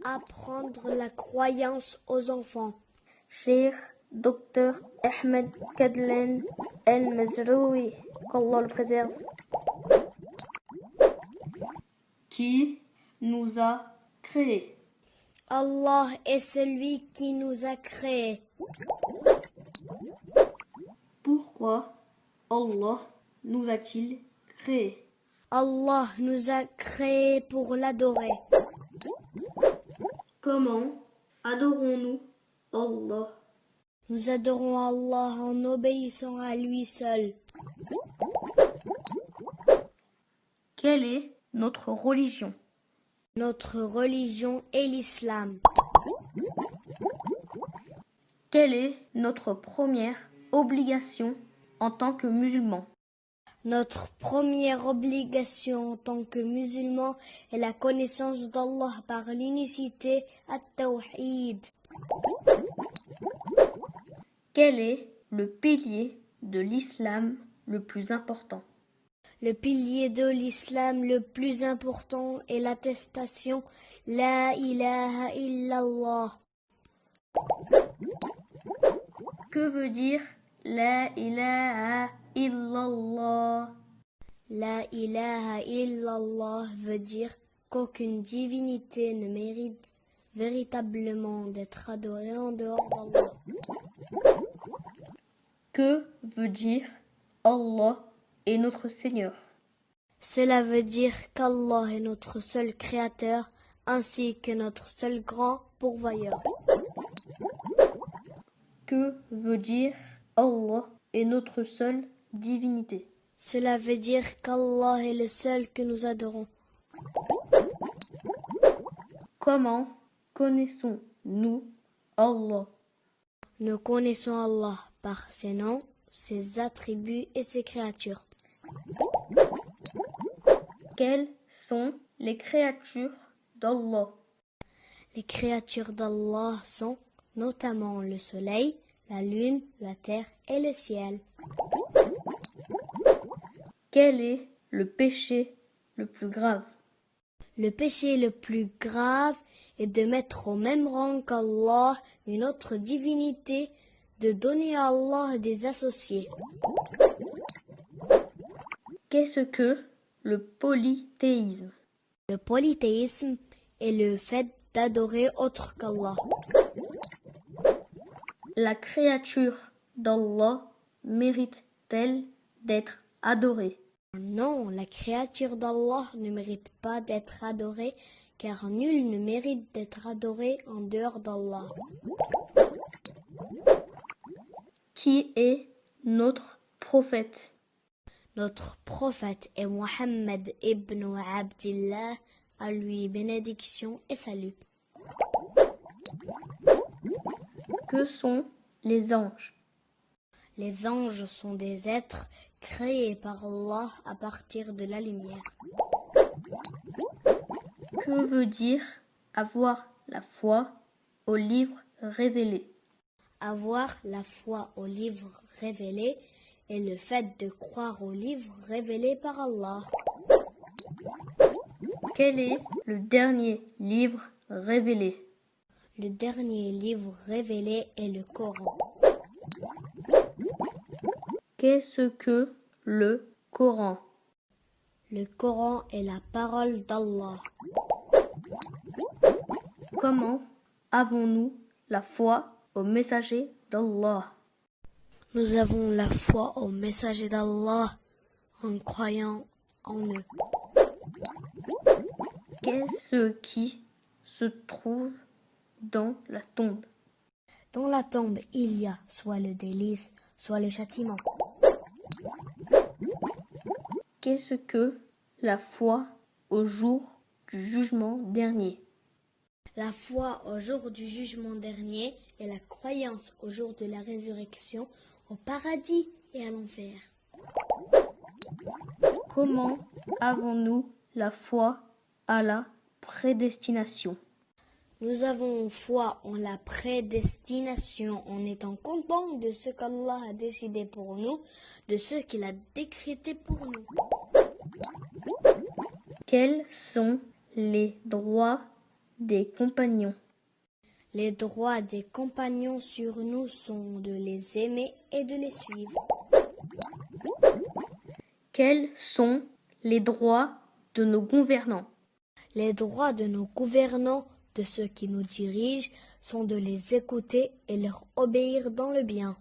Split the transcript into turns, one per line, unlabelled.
apprendre la croyance aux enfants.
Cheikh Dr Ahmed Kadlen El-Mazroui, qu'Allah le préserve. Qui nous a créés?
Allah est celui qui nous a créés.
Pourquoi Allah nous a-t-il créés?
Allah nous a créés pour l'adorer.
Comment adorons-nous Allah?
Nous adorons Allah en obéissant à lui seul.
Quelle est notre religion?
Notre religion est l'islam.
Quelle est notre première obligation en tant que musulmans?
Notre première obligation en tant que musulmans est la connaissance d'Allah par l'unicité at-tawhid.
Quel est le pilier de l'islam le plus important?
Le pilier de l'islam le plus important est l'attestation La ilaha illallah.
Que veut dire La ilaha illallah?
La ilaha illallah veut dire qu'aucune divinité ne mérite véritablement d'être adorée en dehors d'Allah.
Que veut dire Allah est notre Seigneur?
Cela veut dire qu'Allah est notre seul créateur ainsi que notre seul grand pourvoyeur.
Que veut dire Allah est notre seule divinité?
Cela veut dire qu'Allah est le seul que nous adorons.
Comment connaissons-nous Allah?
Nous connaissons Allah par ses noms, ses attributs et ses créatures.
Quelles sont les créatures d'Allah?
Les créatures d'Allah sont notamment le soleil, la lune, la terre et le ciel.
Quel est le péché le plus grave?
Le péché le plus grave est de mettre au même rang qu'Allah une autre divinité, de donner à Allah des associés.
Qu'est-ce que le polythéisme?
Le polythéisme est le fait d'adorer autre qu'Allah.
La créature d'Allah mérite-t-elle d'être adorée?
Non, la créature d'Allah ne mérite pas d'être adorée, car nul ne mérite d'être adoré en dehors d'Allah.
Qui est notre prophète?
Notre prophète est Mohammed ibn Abdillah, à lui bénédiction et salut.
Que sont les anges?
Les anges sont des êtres créés par Allah à partir de la lumière.
Que veut dire avoir la foi au livre révélé?
Avoir la foi au livre révélé est le fait de croire au livre révélé par Allah.
Quel est le dernier livre révélé?
Le dernier livre révélé est le Coran.
Qu'est-ce que le Coran?
Le Coran est la parole d'Allah.
Comment avons-nous la foi au messager d'Allah?
Nous avons la foi au messager d'Allah en croyant en eux.
Qu'est-ce qui se trouve dans la tombe?
Dans la tombe, il y a soit le délice, soit le châtiment.
Qu'est-ce que la foi au jour du jugement dernier?
La foi au jour du jugement dernier est la croyance au jour de la résurrection, au paradis et à l'enfer.
Comment avons-nous la foi à la prédestination?
Nous avons foi en la prédestination en étant contents de ce qu'Allah a décidé pour nous, de ce qu'il a décrété pour nous.
Quels sont les droits des compagnons?
Les droits des compagnons sur nous sont de les aimer et de les suivre.
Quels sont les droits de nos gouvernants?
Les droits de nos gouvernants, de ceux qui nous dirigent, sont de les écouter et leur obéir dans le bien.